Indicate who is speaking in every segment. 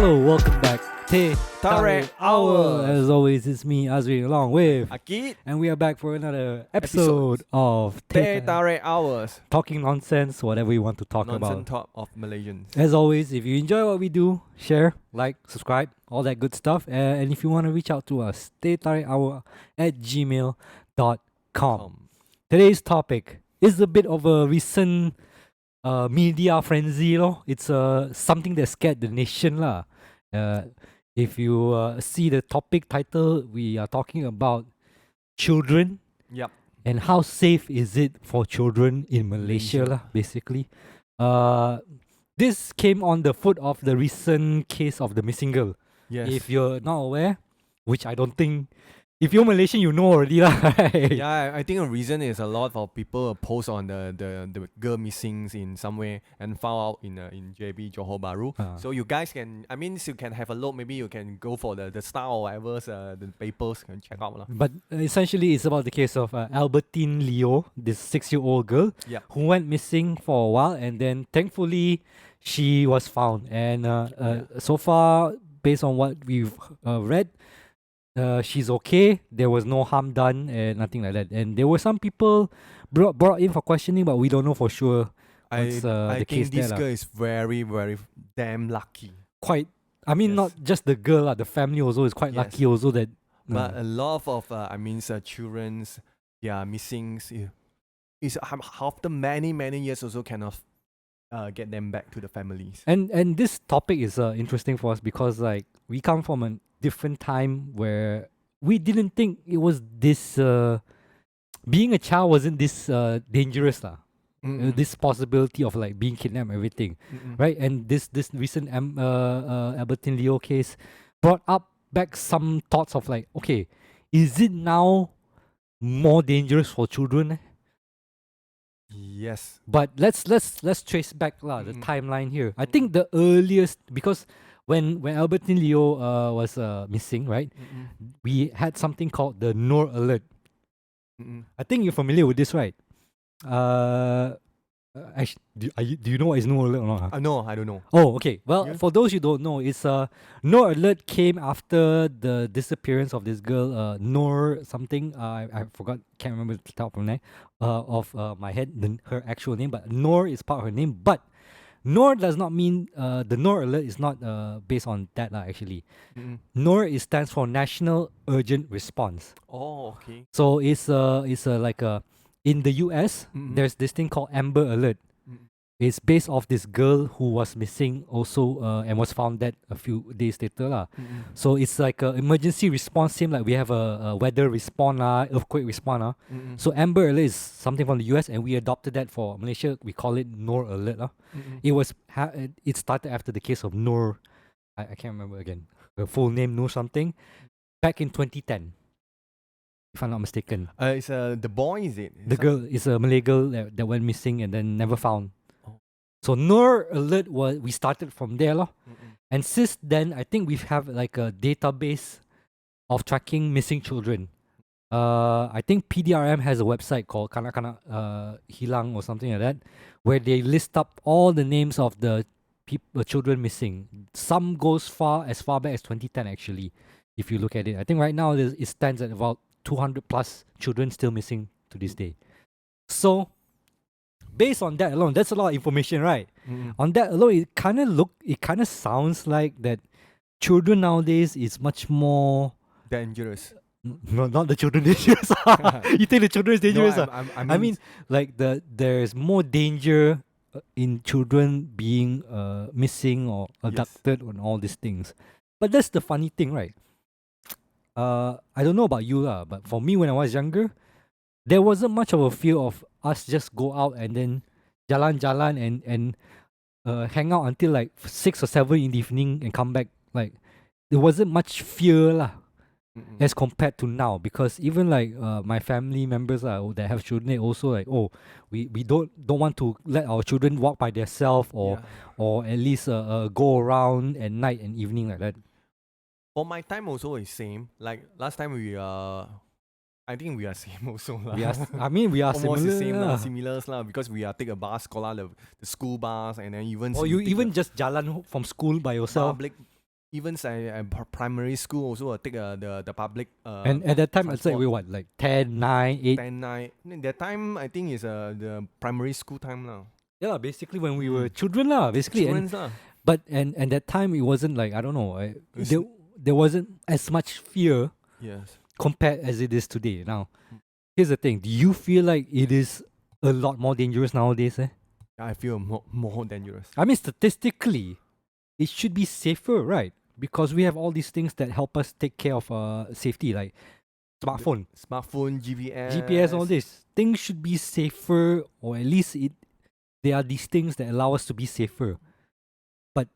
Speaker 1: Hello, welcome back. Teh
Speaker 2: Tarik Hour.
Speaker 1: As always, it's me, Azreen, along with
Speaker 2: Ah Kit,
Speaker 1: and we are back for another episode of
Speaker 2: Teh Tarik Hours.
Speaker 1: Talking nonsense, whatever you want to talk
Speaker 2: Nonsense
Speaker 1: about.
Speaker 2: talk of Malaysians.
Speaker 1: As always, if you enjoy what we do, share, like, subscribe, all that good stuff. And if you want to reach out to us, tehtarikhour@gmail.com. Today's topic is a bit of a recent media frenzy, It's something that scared the nation, lah. If you see the topic title, we are talking about children
Speaker 2: Yep.
Speaker 1: and how safe is it for children in Malaysia, lah, basically. This came on the foot of the recent case of the missing girl.
Speaker 2: Yes.
Speaker 1: If you're not aware, which I don't think, if you're Malaysian, you know already, lah. Right?
Speaker 2: Yeah, I think the reason is a lot of people post on the girl missings in somewhere and found out in JB Johor Bahru. So you guys can, you can have a look. Maybe you can go for the Star or whatever the papers can check out lah.
Speaker 1: But essentially, it's about the case of Albertine Leo, this 6-year-old girl, who went missing for a while, and then thankfully she was found. And so far, based on what we've read, she's okay. There was no harm done and nothing like that. And there were some people brought in for questioning, but we don't know for sure.
Speaker 2: I
Speaker 1: the
Speaker 2: think this
Speaker 1: there,
Speaker 2: girl is very, very damn lucky.
Speaker 1: Quite. I mean, not just the girl, the family also is quite lucky also that.
Speaker 2: But a lot of children's missings is after many years also cannot get them back to the families.
Speaker 1: And this topic is interesting for us because like we come from a different time where we didn't think it was this being a child wasn't this dangerous lah. This possibility of like being kidnapped, everything, right? And this recent Albertine Leo case brought up back some thoughts of like, okay, is it now more dangerous for children?
Speaker 2: Yes.
Speaker 1: But let's trace back the timeline here. I think the earliest, because when Albertine Leo was missing, right? We had something called the Noor alert. I think you're familiar with this, right? Actually, do you know what is Noor alert or not?
Speaker 2: No, I don't know.
Speaker 1: Oh, okay. Well, for those who don't know, it's Noor alert came after the disappearance of this girl, Noor something. I forgot, can't remember the top of my head, her actual name, but Noor is part of her name. But Noor does not mean the Noor alert is not based on that actually. Noor stands for National Urgent Response.
Speaker 2: Oh, okay.
Speaker 1: So it's like in the US, there's this thing called Amber Alert. It's based off this girl who was missing also and was found dead a few days later. So it's like an emergency response, same like we have a weather response, earthquake response. So Amber Alert is something from the US and we adopted that for Malaysia. We call it Noor Alert. It started after the case of Noor, I can't remember again, her full name, Noor something, back in 2010. If I'm not mistaken.
Speaker 2: It's the boy, is it?
Speaker 1: The girl is a Malay girl that went missing and then never found. So Noor Alert we started from there, and since then I think we have like a database of tracking missing children. I think PDRM has a website called Kanak-Kanak Hilang or something like that, where they list up all the names of the children missing. Some goes as far back as 2010 actually. If you look at it, I think right now it stands at about 200 plus children still missing to this day. So based on that alone, that's a lot of information, right? On that alone, it kind of sounds like that children nowadays is much more
Speaker 2: dangerous.
Speaker 1: No, not the children dangerous. You think the children is dangerous?
Speaker 2: No,
Speaker 1: I mean like there's more danger in children being missing or abducted and all these things. But that's the funny thing, right? I don't know about you but for me when I was younger, there wasn't much of a fear of us just go out and then jalan and hang out until like 6 or 7 in the evening and come back. Like there wasn't much fear as compared to now, because even like my family members that have children, they also like, we don't want to let our children walk by themselves or at least go around at night and evening like that.
Speaker 2: For my time also is same. Like last time I think we are same also lah.
Speaker 1: We are
Speaker 2: almost
Speaker 1: similar.
Speaker 2: the same similars lah, because we are take a bus, the school bus, and then even
Speaker 1: or you even just jalan from school by yourself.
Speaker 2: even primary school also take the public
Speaker 1: And at that time, I'd say we what, like 10, 9, 8?
Speaker 2: 10, 9. That time I think is the primary school time now.
Speaker 1: Yeah, basically when we were children lah, basically.
Speaker 2: Children's lah.
Speaker 1: But and that time it wasn't like, I don't know, there wasn't as much fear
Speaker 2: Yes.
Speaker 1: compared as it is today. Now, here's the thing: do you feel like it is a lot more dangerous nowadays?
Speaker 2: I feel more dangerous.
Speaker 1: I mean, statistically, it should be safer, right? Because we have all these things that help us take care of safety, like smartphone, GPS, all this. Things should be safer, or at least there are these things that allow us to be safer. But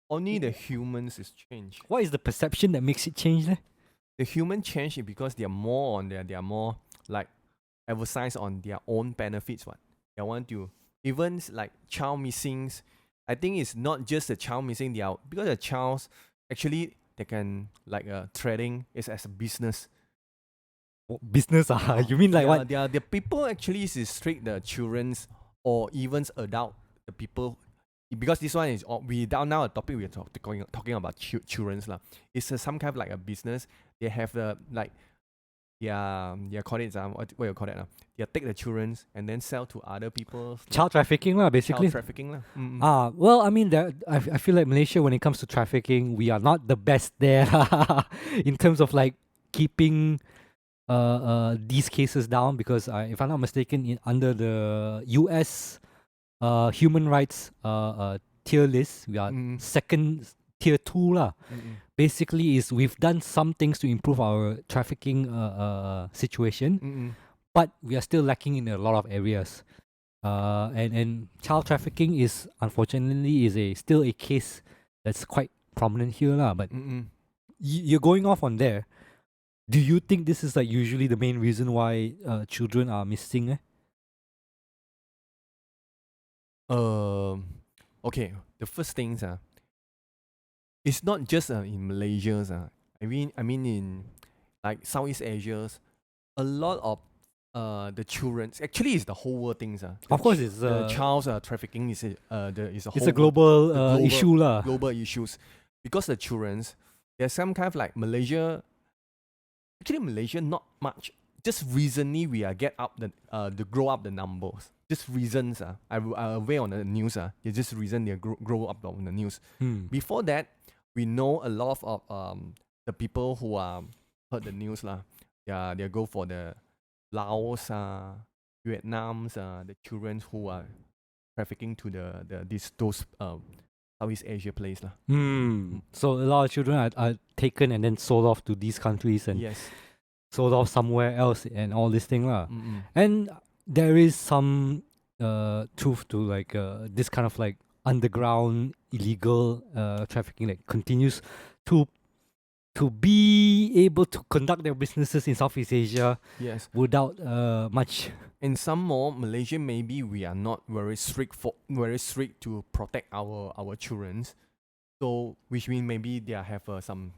Speaker 2: only the humans is changed.
Speaker 1: what is the perception that makes it change?
Speaker 2: The human change is because they are more on they are more like emphasize on their own benefits. What they want to, even like child missings. I think it's not just the child missing. They are because the childs actually they can like trading is as a business.
Speaker 1: Business you mean like what?
Speaker 2: The people actually is restrict the children's or even adult the people, because this one is we down now a topic we're talking about children's lah. It's some kind of like a business. They have the like call it what you call it now? They take the children's and then sell to other people.
Speaker 1: Child trafficking lah, basically.
Speaker 2: Child trafficking lah.
Speaker 1: Well, I mean, I feel like Malaysia, when it comes to trafficking, we are not the best there in terms of like keeping these cases down, because if I'm not mistaken, under the US human rights tier list, we are second tier 2 lah. Basically, is we've done some things to improve our trafficking situation, but we are still lacking in a lot of areas. And child trafficking is unfortunately still a case that's quite prominent here lah. But you're going off on there. Do you think this is like usually the main reason why children are missing?
Speaker 2: Okay. The first things it's not just in Malaysia. I mean in like Southeast Asia, a lot of the children actually is the whole world things.
Speaker 1: Of course, it's
Speaker 2: the child trafficking is a
Speaker 1: it's a global issue lah.
Speaker 2: Global issues, because the childrens, there's some kind of like Malaysia. Actually, Malaysia not much. Just recently we get up the grow up the numbers. Just reasons I aware on the news it's just reason they grow up on the news. Before that, we know a lot of the people who heard the news lah. They go for the Laos Vietnam's the children who are trafficking to those Southeast Asia place lah.
Speaker 1: So a lot of children are taken and then sold off to these countries and sold off somewhere else and all this thing lah. And there is some truth to like this kind of like underground illegal trafficking that continues to be able to conduct their businesses in Southeast Asia without much.
Speaker 2: In some more Malaysia, maybe we are not very strict to protect our children. So which means maybe they have some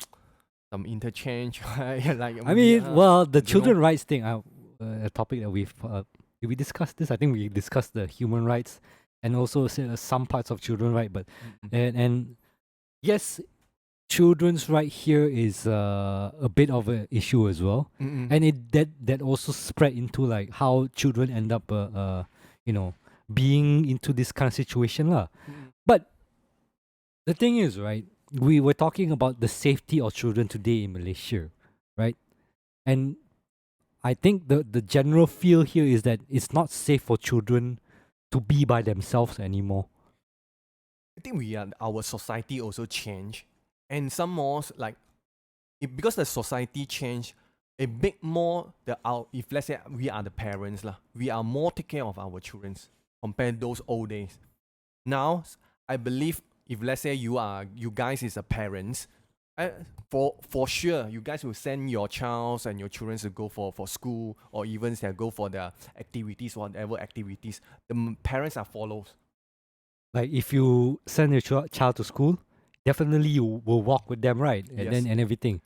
Speaker 2: interchange. Like
Speaker 1: I mean, well, the children rights thing, a topic that we discussed this. I think we discussed the human rights and also some parts of children right, but and yes, children's right here is a bit of an issue as well, and that also spread into like how children end up being into this kind of situation lah. But the thing is, right, we were talking about the safety of children today in Malaysia, right? And I think the general feel here is that it's not safe for children to be by themselves anymore.
Speaker 2: I think our society also changed. And some more like because the society changed, a bit more if let's say we are the parents lah, we are more take care of our children compared to those old days. Now I believe if let's say you guys is a parents, for sure you guys will send your child and your children to go for school, or even they go for the activities, whatever activities. The parents are follows.
Speaker 1: Like if you send your child to school, definitely you will walk with them, right? And everything.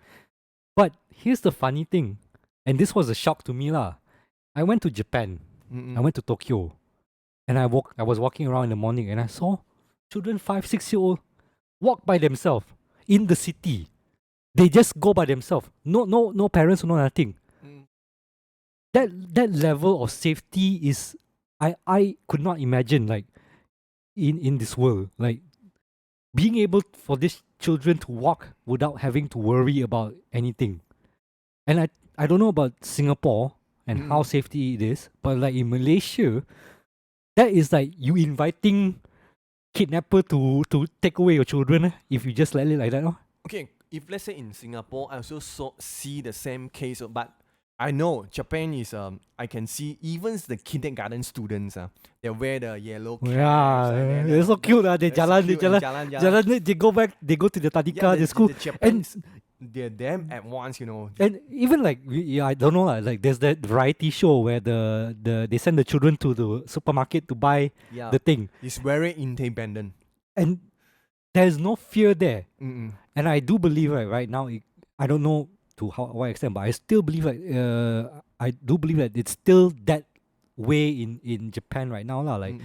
Speaker 1: But here's the funny thing, and this was a shock to me lah. I went to Japan. I went to Tokyo, and I was walking around in the morning, and I saw children 5-6 year old walk by themselves. in the city. They just go by themselves. No parents, no nothing. That level of safety is I could not imagine like in this world. Like being able for these children to walk without having to worry about anything. And I don't know about Singapore and how safety it is, but like in Malaysia, that is like you inviting kidnapper to take away your children if you just let it like that.
Speaker 2: Okay, if let's say in Singapore, I also see the same case, but I know Japan is I can see even the kindergarten students they wear the yellow caps.
Speaker 1: Yeah, they're so cute. They jalan. They go back. They go to the tadika, the school.
Speaker 2: The Japanese, they're damn advanced, you know.
Speaker 1: And even like I don't know like there's that variety show where they send the children to the supermarket to buy the thing.
Speaker 2: It's very independent,
Speaker 1: and there's no fear there.
Speaker 2: Mm-mm.
Speaker 1: And I do believe right now I don't know to what extent, but I still believe I do believe that it's still that way in Japan right now lah. Like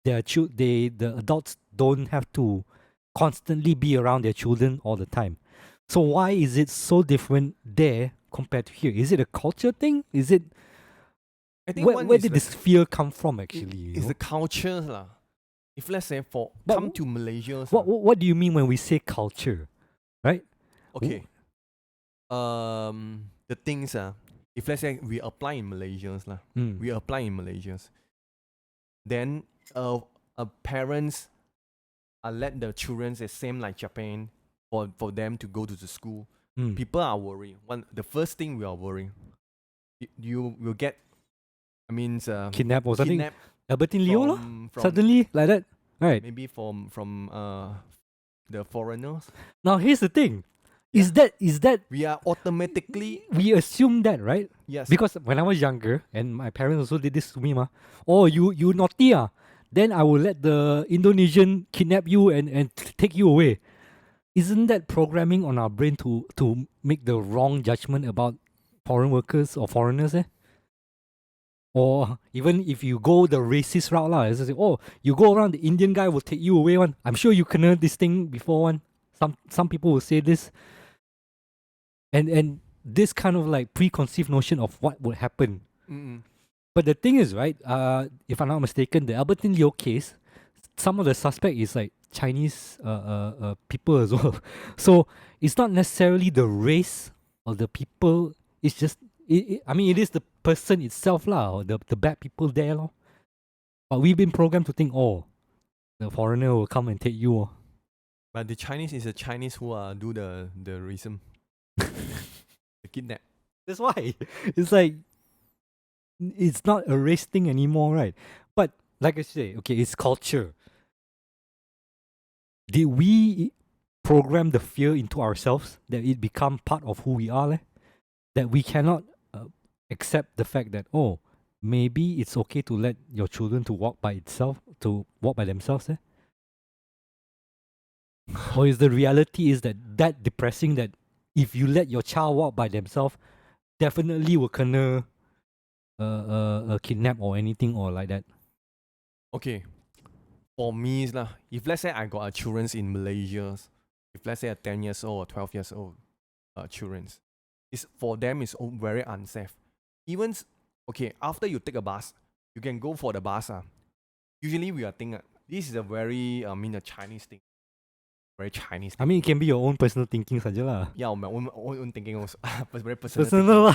Speaker 1: the adults don't have to constantly be around their children all the time. So why is it so different there compared to here? Is it a culture thing? Is it?
Speaker 2: I think
Speaker 1: where did this fear come from? Actually,
Speaker 2: it's the culture lah. If let's say come to Malaysia,
Speaker 1: what do you mean when we say culture, right?
Speaker 2: Okay. The things if let's say we apply in Malaysians lah, we apply in Malaysians, then parents let the children the same like Japan for them to go to the school. People are worried. The first thing we are worrying, you will get,
Speaker 1: kidnap or something. Albertine Leo suddenly like that, right?
Speaker 2: Maybe from the foreigners.
Speaker 1: Now here's the thing. Is that
Speaker 2: we are automatically
Speaker 1: we assume that, right?
Speaker 2: Yes.
Speaker 1: Because when I was younger and my parents also did this to me, oh you naughty then I will let the Indonesian kidnap you and take you away. Isn't that programming on our brain to make the wrong judgment about foreign workers or foreigners? Or even if you go the racist route you go around, the Indian guy will take you away one. I'm sure you can hear this thing before one. Some people will say this. And this kind of like preconceived notion of what would happen. But the thing is, right, if I'm not mistaken, the Albertine Leo case, some of the suspect is like Chinese people as well. So it's not necessarily the race of the people, it's just it is the person itself or the bad people there But we've been programmed to think, the foreigner will come and take you.
Speaker 2: But the Chinese is the Chinese who do the reason. The kidnap.
Speaker 1: That's why. It's like it's not a race thing anymore, right? But like I say, okay, it's culture. Did we program the fear into ourselves that it become part of who we are? That we cannot accept the fact that maybe it's okay to let your children to walk by themselves. Or is the reality is that depressing that if you let your child walk by themselves, definitely will kena kidnap or anything or like that?
Speaker 2: Okay. For me, if let's say I got a children in Malaysia, if let's say a 10 years old or 12 years old children, for them it's very unsafe. Even, after you take a bus, you can go for the bus. Usually we are thinking, this is a very, a Chinese thing. Very Chinese thing.
Speaker 1: It can be your own personal thinking saja lah.
Speaker 2: Yeah, my own thinking also. Very
Speaker 1: personal.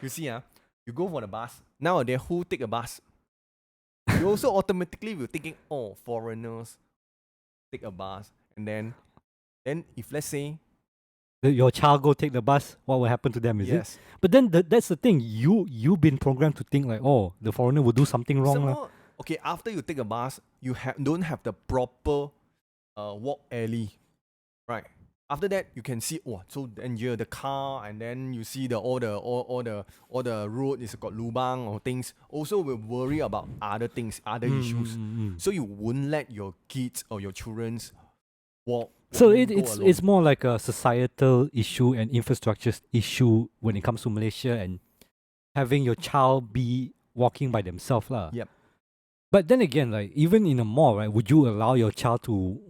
Speaker 2: You see, you go for the bus. Nowadays, who take a bus? You also automatically will thinking, foreigners take a bus. And then if let's say
Speaker 1: your child go take the bus, what will happen to them, is it? But then that's the thing. You've been programmed to think like, the foreigner will do something wrong.
Speaker 2: After you take a bus, you don't have the proper walk alley, right? After that, you can see so danger the car, and then you see all the road is got lubang or things. Also, will worry about other things, other issues. So you won't let your kids or your childrens walk.
Speaker 1: So it's more like a societal issue and infrastructure issue when it comes to Malaysia and having your child be walking by themselves lah.
Speaker 2: Yep.
Speaker 1: But then again, like even in a mall, right, would you allow your child to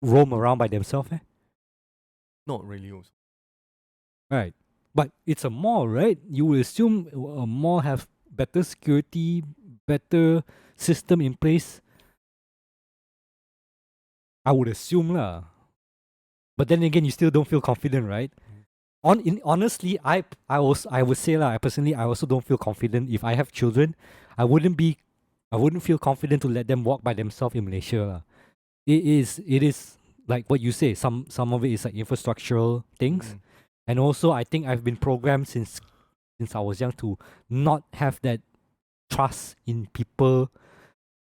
Speaker 1: roam around by themselves?
Speaker 2: Not really also.
Speaker 1: Right. But it's a mall, right? You will assume a mall have better security, better system in place. I would assume lah. But then again, you still don't feel confident, right? Honestly, I would say lah. I personally, I also don't feel confident. If I have children, I wouldn't feel confident to let them walk by themselves in Malaysia lah. It is like what you say. Some of it is like infrastructural things, and also I think I've been programmed since I was young to not have that trust in people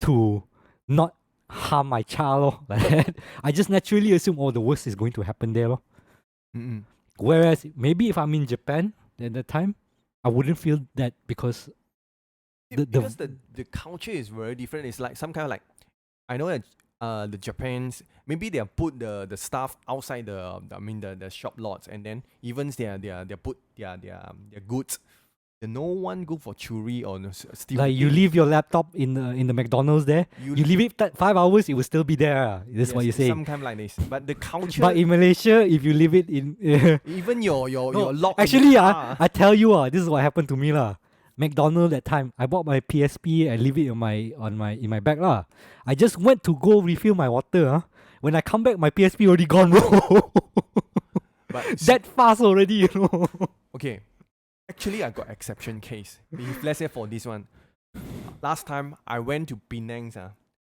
Speaker 1: to not harm my child lor, like that. I just naturally assume the worst is going to happen there lor. Whereas maybe if I'm in Japan at that time, I wouldn't feel that because
Speaker 2: the culture is very different. It's like some kind of like, I know that the Japan's, maybe they have put the stuff outside the shop lots, and then even they put their goods. There's no one go for churi or steal.
Speaker 1: like you leave your laptop in the McDonald's there, you leave it 5 hours, it will still be there. That's
Speaker 2: yes,
Speaker 1: what you say.
Speaker 2: Some kind like this, but the culture.
Speaker 1: But in Malaysia, if you leave it in,
Speaker 2: even your lock.
Speaker 1: Actually, I tell you, this is what happened to me lah. McDonald's that time, I bought my PSP and leave it in my bag lah. I just went to go refill my water. When I come back, my PSP already gone, bro.
Speaker 2: But
Speaker 1: that fast already, you know.
Speaker 2: Okay, actually I got exception case. If let's say for this one, last time I went to Penang,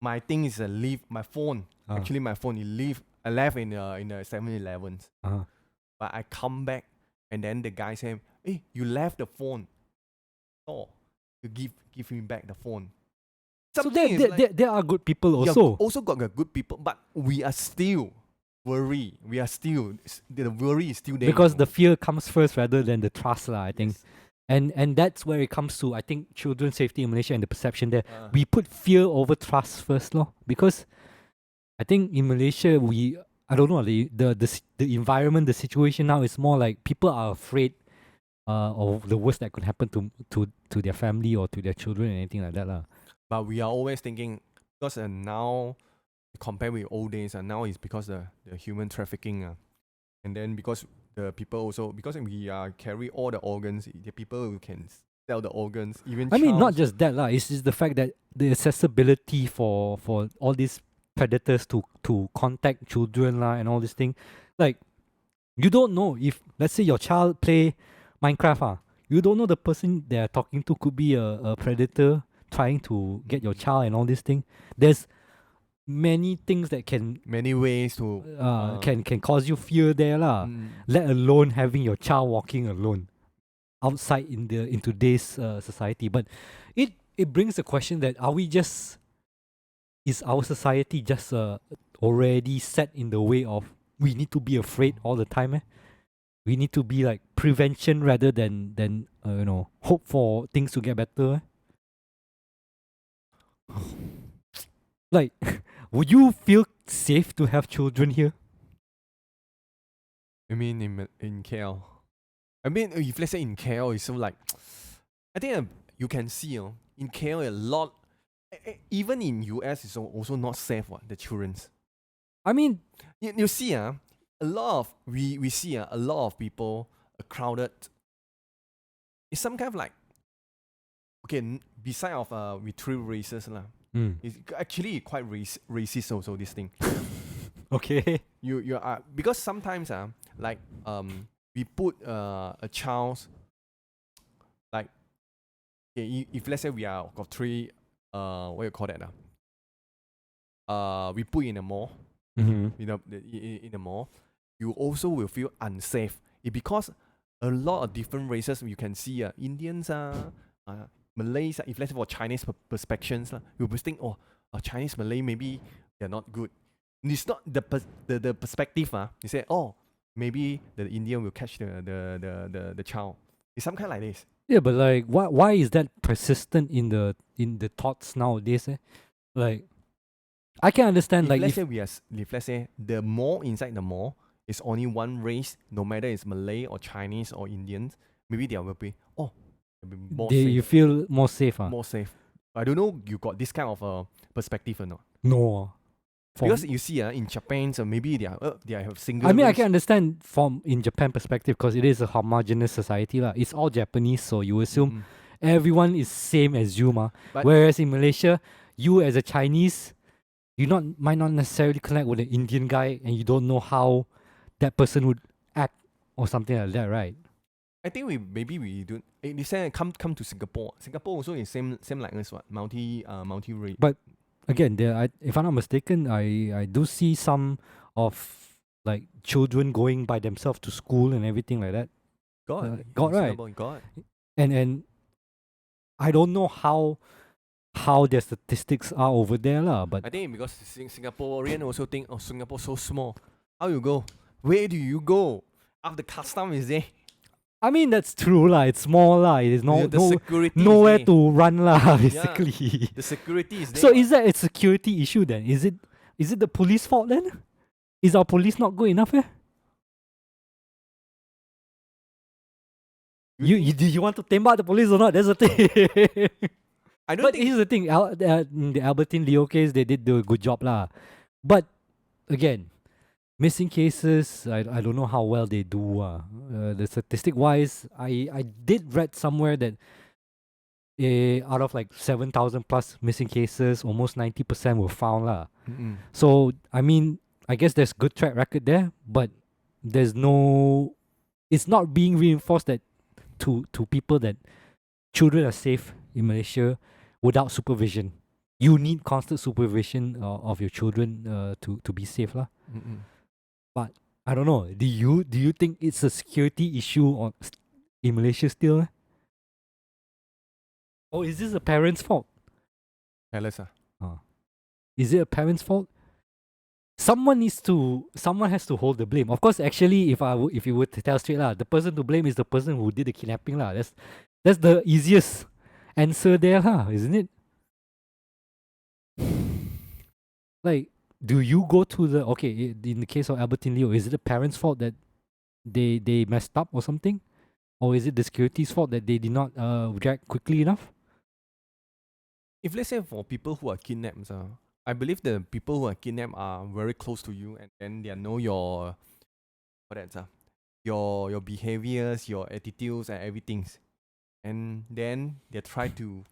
Speaker 2: my thing is leave my phone. Actually, my phone I left in the 7-Elevens. But I come back and then the guy said, "Hey, you left the phone. Oh, you give me back the phone."
Speaker 1: So there are good people also.
Speaker 2: Also got good people, but we are still worried. The worry is still there.
Speaker 1: Because the fear comes first rather than the trust lah, I think. Yes. And that's where it comes to, I think, children's safety in Malaysia and the perception there. We put fear over trust first, lor. Because I think in Malaysia, I don't know, the environment, the situation now is more like people are afraid of the worst that could happen to their family or to their children and anything like that lah.
Speaker 2: But we are always thinking, because now compared with old days, and now it's because the human trafficking, and then because the people also, because we carry all the organs, the people who can sell the organs, even
Speaker 1: I mean, not just that lah. It's just the fact that the accessibility for all these predators to contact children lah and all this thing, like you don't know if, let's say, your child play Minecraft, you don't know the person they're talking to could be a predator trying to get your child and all this thing. There's many things that
Speaker 2: many ways to
Speaker 1: can cause you fear there lah. Let alone having your child walking alone outside in today's society. But it brings the question that is our society just already set in the way of we need to be afraid all the time? We need to be like prevention rather than hope for things to get better. Like, would you feel safe to have children here?
Speaker 2: I mean, in KL. I mean, if let's say in KL, it's so like, I think you can see in KL a lot. Even in US, it's also not safe. The children's.
Speaker 1: I mean,
Speaker 2: you see, a lot of we see a lot of people crowded. It's some kind of like, okay, beside of we three races lah. It's actually quite racist also, this thing.
Speaker 1: Okay.
Speaker 2: You are, because sometimes like we put a child's, like, okay, if let's say we are got three what you call that we put in a mall, in the mall, you also will feel unsafe. Because a lot of different races you can see, Indians Malays, if let's say for Chinese perspectives, you will think, Chinese Malay maybe they're not good. It's not the perspective. You say, maybe the Indian will catch the child. It's some kind like this.
Speaker 1: Yeah, but like, why is that persistent in the thoughts nowadays? Like, I can understand.
Speaker 2: If let's say the mall, inside the mall is only one race, no matter it's Malay or Chinese or Indians, maybe there will be more safe.
Speaker 1: You feel more safe.
Speaker 2: More safe. I don't know, you got this kind of perspective or not?
Speaker 1: No.
Speaker 2: Because you see, in Japan, so maybe they have single.
Speaker 1: I mean, I
Speaker 2: rooms.
Speaker 1: can understand from in Japan perspective because it is a homogeneous society lah. It's all Japanese, so you assume everyone is same as you ma. Whereas in Malaysia, you as a Chinese, might not necessarily connect with an Indian guy, and you don't know how that person would act or something like that, right?
Speaker 2: I think we don't. They say come to Singapore. Singapore also is same like us, what multi race.
Speaker 1: But again, if I'm not mistaken, I do see some of like children going by themselves to school and everything like that.
Speaker 2: God,
Speaker 1: right?
Speaker 2: Singapore, God.
Speaker 1: And I don't know how their statistics are over there lah. But
Speaker 2: I think because Singaporean also think, oh, Singapore so small. How you go? Where do you go? After custom is there.
Speaker 1: I mean, that's true lah. It's small lah. It is nowhere to run lah. Basically,
Speaker 2: yeah, the security is there.
Speaker 1: So is that a security issue then? Is it the police fault then? Is our police not good enough? You want to tembak the police or not? That's the thing. But here's the thing. In the Albertine Leo case, they did do a good job lah. But again, missing cases, I don't know how well they do. The statistic wise, I did read somewhere that out of like 7,000 plus missing cases, almost 90% were found lah. So I mean, I guess there's good track record there, but it's not being reinforced that to people that children are safe in Malaysia without supervision. You need constant supervision of your children to be safe lah. But I don't know. Do you think it's a security issue in Malaysia still? Or is this a parent's fault? Is it a parent's fault? Someone has to hold the blame. Of course, actually, if you were to tell straight lah, the person to blame is the person who did the kidnapping lah. That's the easiest answer there lah, isn't it? Like, do you go to in the case of Albertine Leo, is it the parents' fault that they messed up or something? Or is it the security's fault that they did not react quickly enough?
Speaker 2: If let's say for people who are kidnapped, I believe the people who are kidnapped are very close to you, and then they know your your behaviors, your attitudes, and everything. And then they try to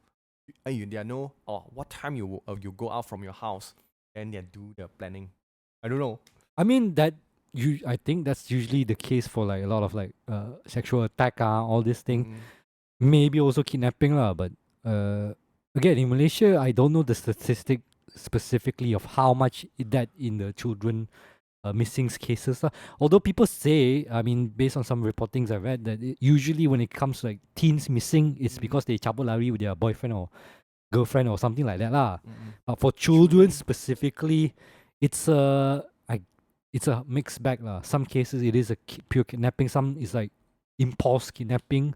Speaker 2: they know what time you go out from your house, and they do the planning. I don't know.
Speaker 1: I mean I think that's usually the case for like a lot of like sexual attack all this thing. Maybe also kidnapping lah, but again in Malaysia I don't know the statistic specifically of how much that in the children missing cases. Although people say, I mean, based on some reportings I read, that usually when it comes to like teens missing, it's because they cabut lari with their boyfriend or girlfriend or something like that lah. But for children specifically, it's a mixed bag lah. Some cases it is a pure kidnapping. Some is like impulse kidnapping.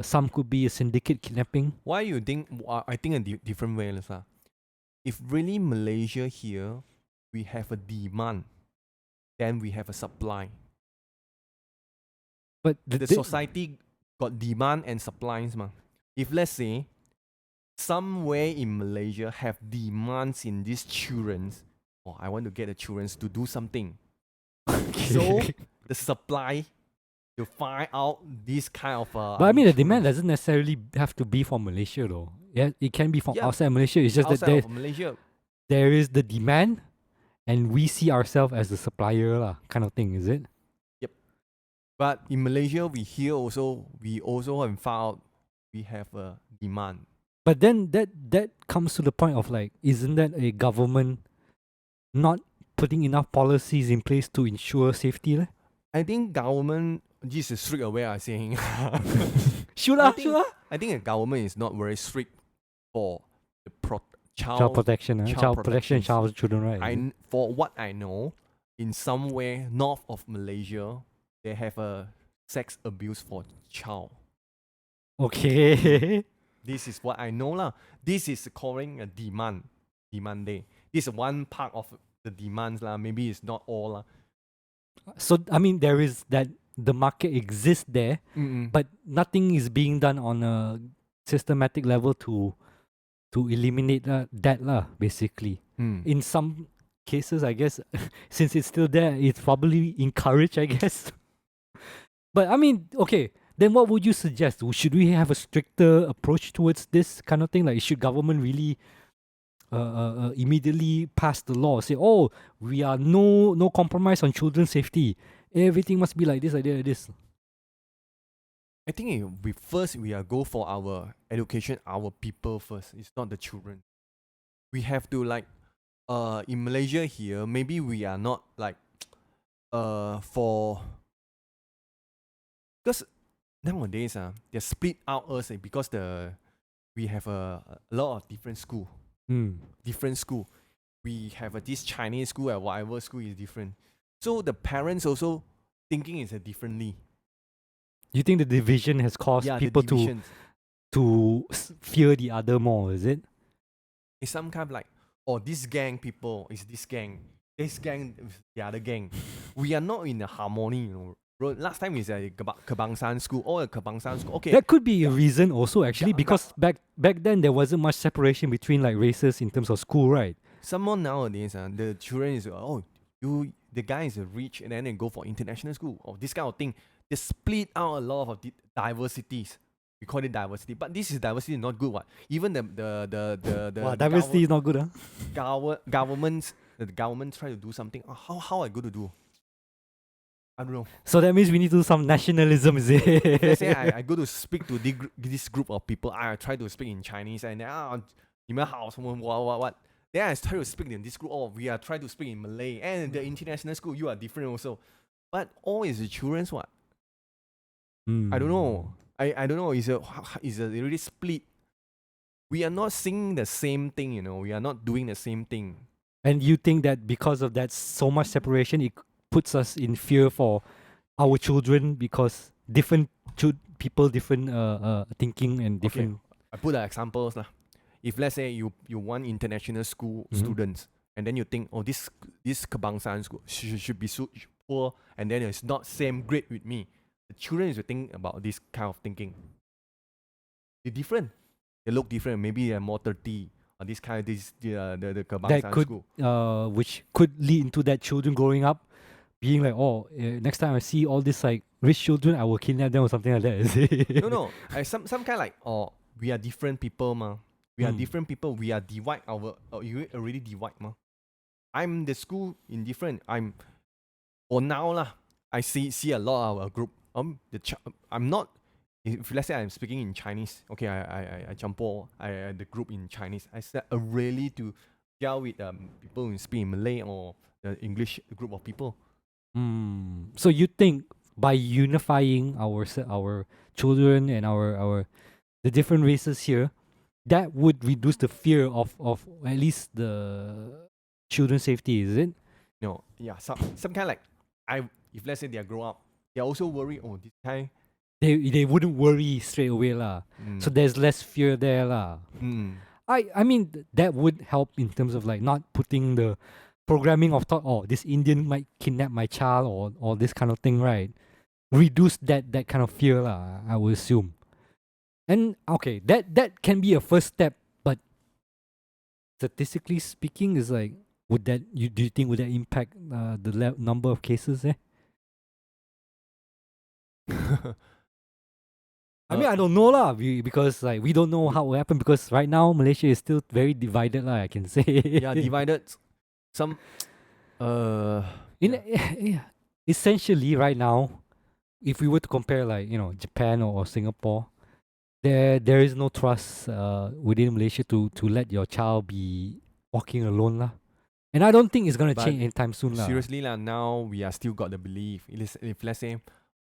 Speaker 1: Some could be a syndicate kidnapping.
Speaker 2: Why you think? I think a different way, Lisa. If really Malaysia here, we have a demand, then we have a supply.
Speaker 1: But
Speaker 2: the society got demand and supplies, ma. If let's say somewhere in Malaysia have demands in these childrens, I want to get the childrens to do something. So the supply to find out this kind of.
Speaker 1: But I mean, the demand doesn't necessarily have to be from Malaysia, though. Yeah, it can be from outside Malaysia. It's just that there is the demand, and we see ourselves as the supplier, kind of thing. Is it?
Speaker 2: Yep. But in Malaysia, we also have found out we have a demand.
Speaker 1: But then that comes to the point of like, isn't that a government not putting enough policies in place to ensure safety?
Speaker 2: I think government this is strict away. I saying.
Speaker 1: Sure.
Speaker 2: I think the government is not very strict for the child protection,
Speaker 1: child children, right?
Speaker 2: For what I know, in somewhere north of Malaysia, they have a sex abuse for child.
Speaker 1: Okay.
Speaker 2: This is what I know lah. This is calling a demand day. This is one part of the demands lah. Maybe it's not all lah.
Speaker 1: So I mean, there is that the market exists there, but nothing is being done on a systematic level to eliminate that lah. Basically, in some cases, I guess. Since it's still there, it's probably encouraged, I guess. But I mean, okay, then what would you suggest? Should we have a stricter approach towards this kind of thing? Like, should government really immediately pass the law, say, oh, we are no compromise on children's safety. Everything must be like this, like this.
Speaker 2: I think we are go for our education, our people first. It's not the children. We have to like in Malaysia here, maybe we are not like for because nowadays they split out us because we have a lot of different school. Different school. We have this Chinese school and whatever school is different. So the parents also thinking is differently.
Speaker 1: You think the division has caused people to fear the other more, is it?
Speaker 2: It's some kind of like, oh, this gang people is this gang is the other gang. We are not in a harmony, you know. Last time is a Kebangsaan school or a Kebangsaan school. Okay,
Speaker 1: that could be a reason also actually because back then there wasn't much separation between like races in terms of school, right?
Speaker 2: Someone nowadays, the children is the guy is rich and then they go for international school or this kind of thing. They split out a lot of diversities. We call it diversity, but this is diversity not good. What even the
Speaker 1: diversity is not good,
Speaker 2: huh? The government try to do something. How I go to do? I don't know.
Speaker 1: So that means we need to do some nationalism, is it?
Speaker 2: Let's say I go to speak to this group of people. I try to speak in Chinese and what. Then I try to speak in this group. Oh, we are trying to speak in Malay. And the international school, you are different also. But all is the children's what? I don't know. I don't know. Is a really split. We are not singing the same thing, you know. We are not doing the same thing.
Speaker 1: And you think that because of that so much separation, it puts us in fear for our children because different people, different thinking and different.
Speaker 2: Okay. I put the examples lah. If let's say you want international school students and then you think, oh, this Kebangsaan school should be poor and then it's not same grade with me. The children is to think about this kind of thinking. They're different. They look different. Maybe they're more 30 or this kind of the Kebangsaan
Speaker 1: school. Which could lead into that children growing up being like, oh, next time I see all these like rich children, I will kidnap them or something like that. Is it?
Speaker 2: No. Some kind of like, oh, we are different people, ma. We are different people. We are divide our. You already divide, ma. I'm the school in different. I'm, or now lah. I see a lot of our group. I'm not. If let's say I'm speaking in Chinese, okay, I jump the group in Chinese. I said really to deal with people who speak in Malay or the English group of people.
Speaker 1: So you think by unifying our children and our the different races here, that would reduce the fear of at least the children's safety, is it?
Speaker 2: No, yeah, some kind of like if let's say they grow up, they're also worried. Oh, this guy.
Speaker 1: They wouldn't worry straight away lah. So there's less fear there lah. I mean that would help in terms of like not putting the programming of thought, oh, this Indian might kidnap my child or this kind of thing, right? Reduce that kind of fear lah, I would assume. And okay, that can be a first step, but statistically speaking, is like, do you think would that impact the number of cases there? I mean, I don't know lah, because like we don't know how it will happen because right now Malaysia is still very divided lah, I can say.
Speaker 2: Yeah, divided. Some
Speaker 1: essentially right now, if we were to compare like, you know, Japan or Singapore, there is no trust within Malaysia to let your child be walking alone lah. And I don't think it's gonna change anytime soon lah.
Speaker 2: Seriously lah, now we are still got the belief. If let's say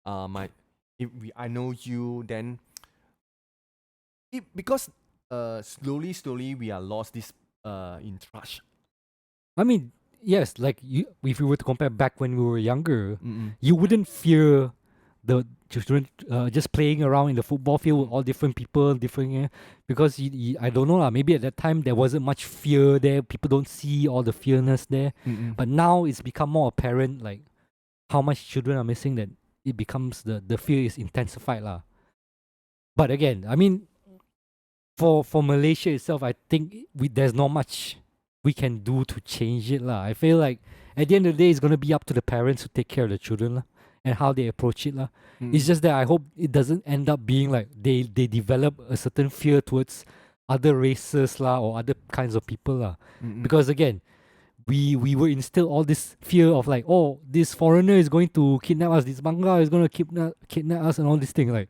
Speaker 2: I know you, then because slowly we are lost this in trust.
Speaker 1: I mean, yes, like if you were to compare back when we were younger, you wouldn't fear the children just playing around in the football field with all different people, because I don't know lah. Maybe at that time there wasn't much fear there. People don't see all the fearness there. But now it's become more apparent, like how much children are missing, that it becomes the fear is intensified lah. But again, I mean, for Malaysia itself, I think there's not much we can do to change it lah. I feel like at the end of the day, it's gonna be up to the parents to take care of the children lah, and how they approach it lah. It's just that I hope it doesn't end up being like they develop a certain fear towards other races lah or other kinds of people lah. Because again, we will instill all this fear of like, oh, this foreigner is going to kidnap us, this Bangla is going to kidnap us and all this thing. Like,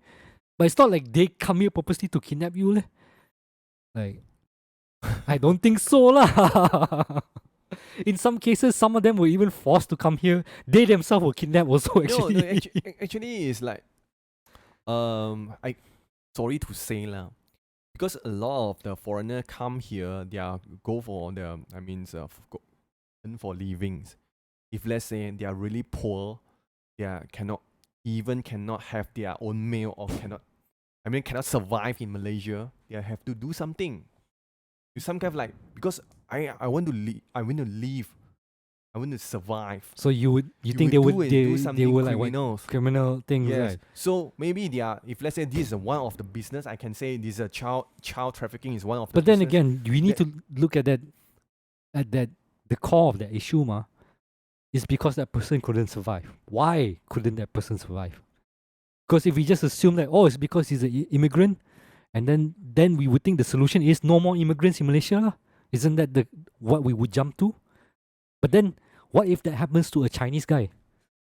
Speaker 1: but it's not like they come here purposely to kidnap you leh. Like, I don't think so lah. In some cases, some of them were even forced to come here. They themselves were kidnapped also actually.
Speaker 2: No, actually it's like I sorry to say lah, because a lot of the foreigner come here, they are go for the for livings. If let's say they are really poor, they are cannot have their own meal, or cannot survive in Malaysia. They have to do something. Do some kind of like, because I want to live. I want to survive.
Speaker 1: So you think they would like
Speaker 2: criminals.
Speaker 1: what, criminal things,
Speaker 2: Yes.
Speaker 1: right?
Speaker 2: So maybe they are. If let's say this is one of the business, I can say this is a child trafficking is one of the.
Speaker 1: But then
Speaker 2: business.
Speaker 1: again, we need to look at that the core of that issue, ma, is because that person couldn't survive. Why couldn't that person survive? Because if we just assume that, oh, it's because he's an immigrant, and then we would think the solution is no more immigrants in Malaysia lah. Isn't that what we would jump to? But then, what if that happens to a Chinese guy?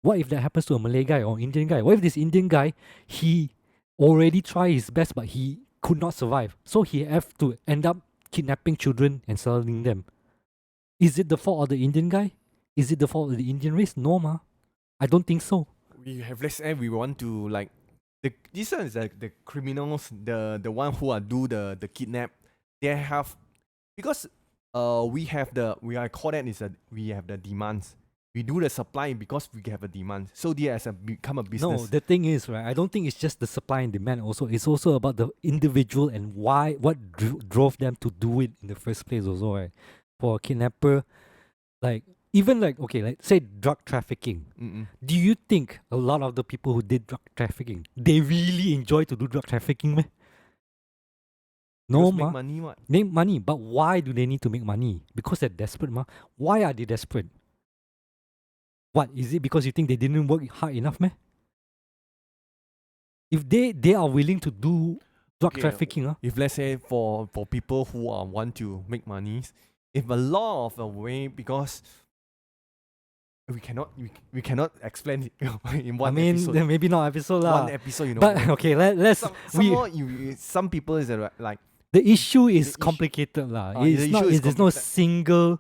Speaker 1: What if that happens to a Malay guy or Indian guy? What if this Indian guy, he already tried his best, but he could not survive, so he have to end up kidnapping children and selling them? Is it the fault of the Indian guy? Is it the fault of the Indian race? No, ma. I don't think so.
Speaker 2: Let's say we want to like this one is like the criminals, the one who are do the kidnap. They have, because we have we have the demands. We do the supply because we have a demand. So they has become a business.
Speaker 1: No, the thing is, right, I don't think it's just the supply and demand also. It's also about the individual and what drove them to do it in the first place also, right? For a kidnapper, like, even like, okay, like say drug trafficking. Do you think a lot of the people who did drug trafficking, they really enjoy to do drug trafficking, meh? No, ma.
Speaker 2: Make money, what?
Speaker 1: Make money, but why do they need to make money? Because they're desperate, ma. Why are they desperate? What, is it because you think they didn't work hard enough, meh? If they are willing to do drug trafficking,
Speaker 2: if let's say for people who want to make money, if a lot of the way, because we cannot explain it in one episode.
Speaker 1: Then maybe not episode lah.
Speaker 2: One episode, you know.
Speaker 1: But okay, let's.
Speaker 2: Some people is like
Speaker 1: the issue is complicated lah. There's no single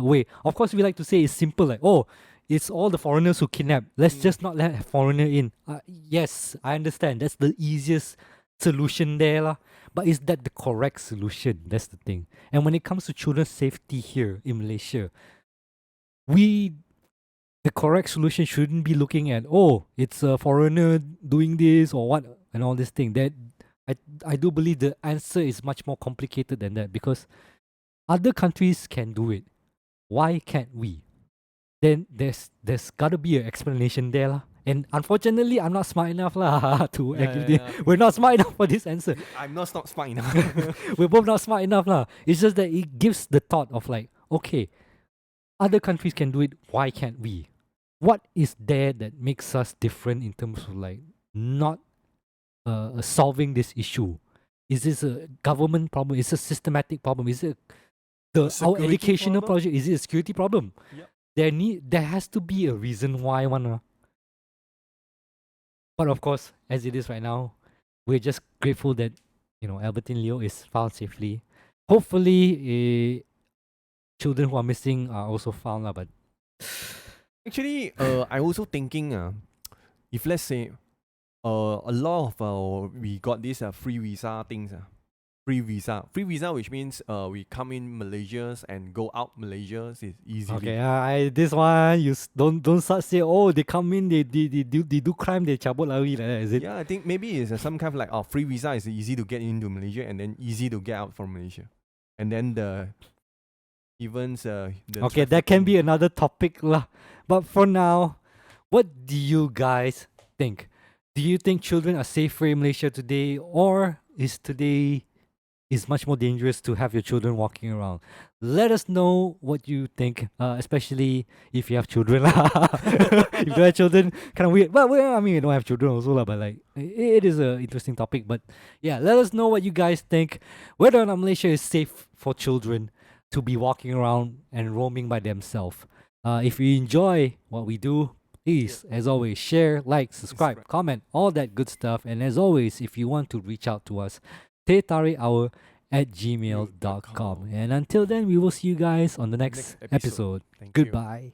Speaker 1: way. Of course, we like to say it's simple, like, oh, it's all the foreigners who kidnap. Let's just not let a foreigner in. Yes, I understand. That's the easiest solution there lah. But is that the correct solution? That's the thing. And when it comes to children's safety here in Malaysia, the correct solution shouldn't be looking at, oh, it's a foreigner doing this or what and all this thing. That I do believe the answer is much more complicated than that, because other countries can do it. Why can't we? Then there's gotta be an explanation there lah. And unfortunately, I'm not smart enough lah to actually. We're not smart enough for this answer.
Speaker 2: I'm not smart enough.
Speaker 1: We're both not smart enough lah. It's just that it gives the thought of like, okay, other countries can do it. Why can't we? What is there that makes us different in terms of like not solving this issue? Is this a government problem? Is it a systematic problem? Is it our educational project? Is it a security problem?
Speaker 2: Yep.
Speaker 1: There has to be a reason why one. But of course, as it is right now, we're just grateful that Albertine Leo is found safely. Hopefully, children who are missing are also found lah. But
Speaker 2: actually, I also thinking if let's say a lot of we got this free visa things. Free visa, which means we come in Malaysia and go out Malaysia is easily.
Speaker 1: Okay, this one you don't start say, oh, they come in, they do crime, they cabut lari like that, is it?
Speaker 2: Yeah, I think maybe it's some kind of like free visa is easy to get into Malaysia and then easy to get out from Malaysia, and then okay, that can be another topic lah. But for now, what do you guys think? Do you think children are safer in Malaysia today, or is today
Speaker 1: is much more dangerous to have your children walking around. Let us know what you think, especially if you have children. If you don't have children, kind of weird. But well, I mean, we don't have children also, lah, but like, it is a interesting topic. But yeah, let us know what you guys think. Whether or not Malaysia is safe for children to be walking around and roaming by themselves. If you enjoy what we do, please, as always, share, like, subscribe, comment, all that good stuff. And as always, if you want to reach out to us, Teh Tarik Hour at gmail.com. And until then, we will see you guys on the next episode.
Speaker 2: Thank you.
Speaker 1: Goodbye.